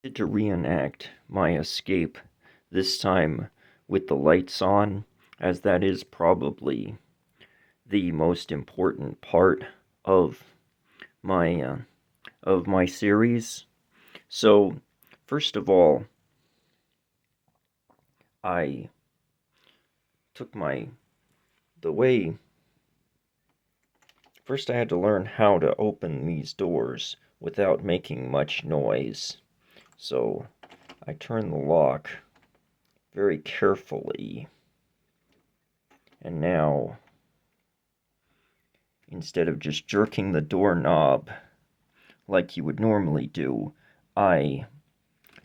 To reenact my escape, this time with the lights on, as that is probably the most important part of my series. So, first of all, I took the way. First, I had to learn how to open these doors without making much noise. So, I turned the lock very carefully. And now, instead of just jerking the doorknob like you would normally do, I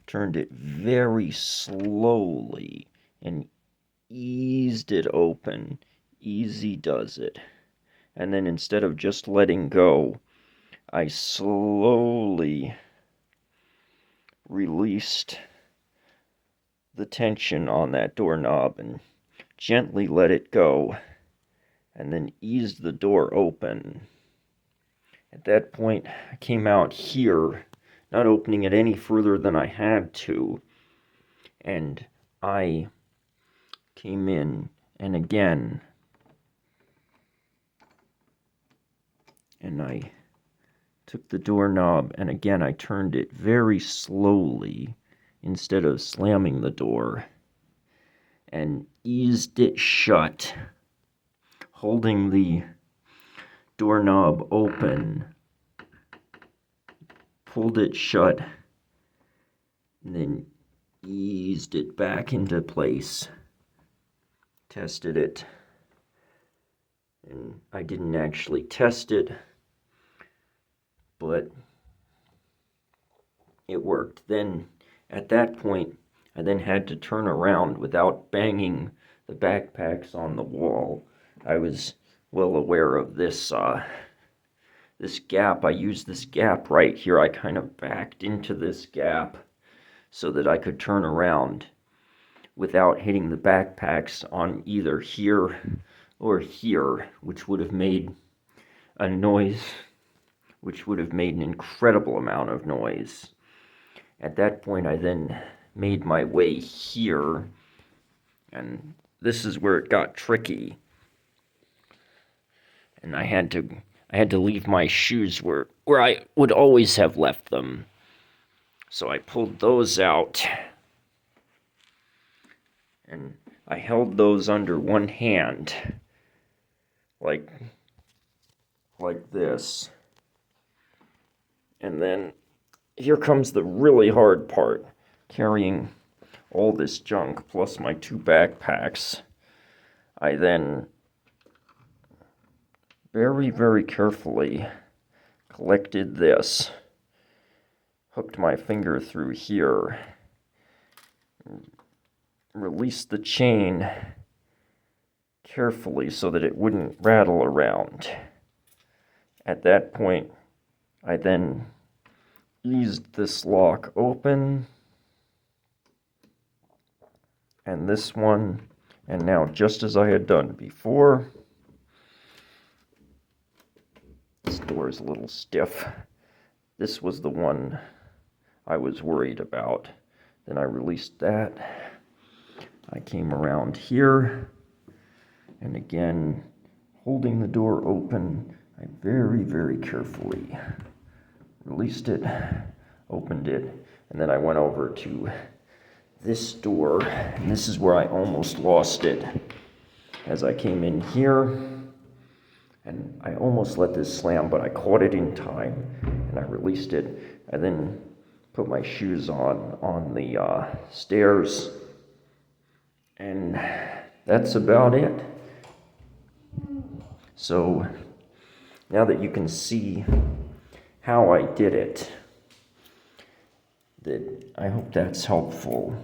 turned it very slowly and eased it open. Easy does it. And then instead of just letting go, I slowly released the tension on that doorknob and gently let it go, and then eased the door open. At that point, I came out here, not opening it any further than I had to, and I came in, and again, and I took the doorknob, and again I turned it very slowly instead of slamming the door, and eased it shut, holding the doorknob open, pulled it shut, and then eased it back into place, tested it, and I didn't actually test it, but it worked. Then, at that point, I then had to turn around without banging the backpacks on the wall. I was well aware of this gap. I used this gap right here. I kind of backed into this gap so that I could turn around without hitting the backpacks on either here or here, which would have made a noise, which would have made an incredible amount of noise. At that point, I then made my way here, and this is where it got tricky. And I had to leave my shoes where I would always have left them. So I pulled those out, and I held those under one hand, like this. And then here comes the really hard part, carrying all this junk plus my two backpacks. I then very, very carefully collected this, hooked my finger through here, released the chain carefully so that it wouldn't rattle around. At that point, I then eased this lock open, and this one, and now just as I had done before, this door is a little stiff. This was the one I was worried about. Then I released that. I came around here, and again, holding the door open, I very, very carefully released it, opened it, and then I went over to this door, and this is where I almost lost it. As I came in here, and I almost let this slam, but I caught it in time, and I released it. I then put my shoes on the stairs, and that's about it. So now that you can see how I did it, I hope that's helpful.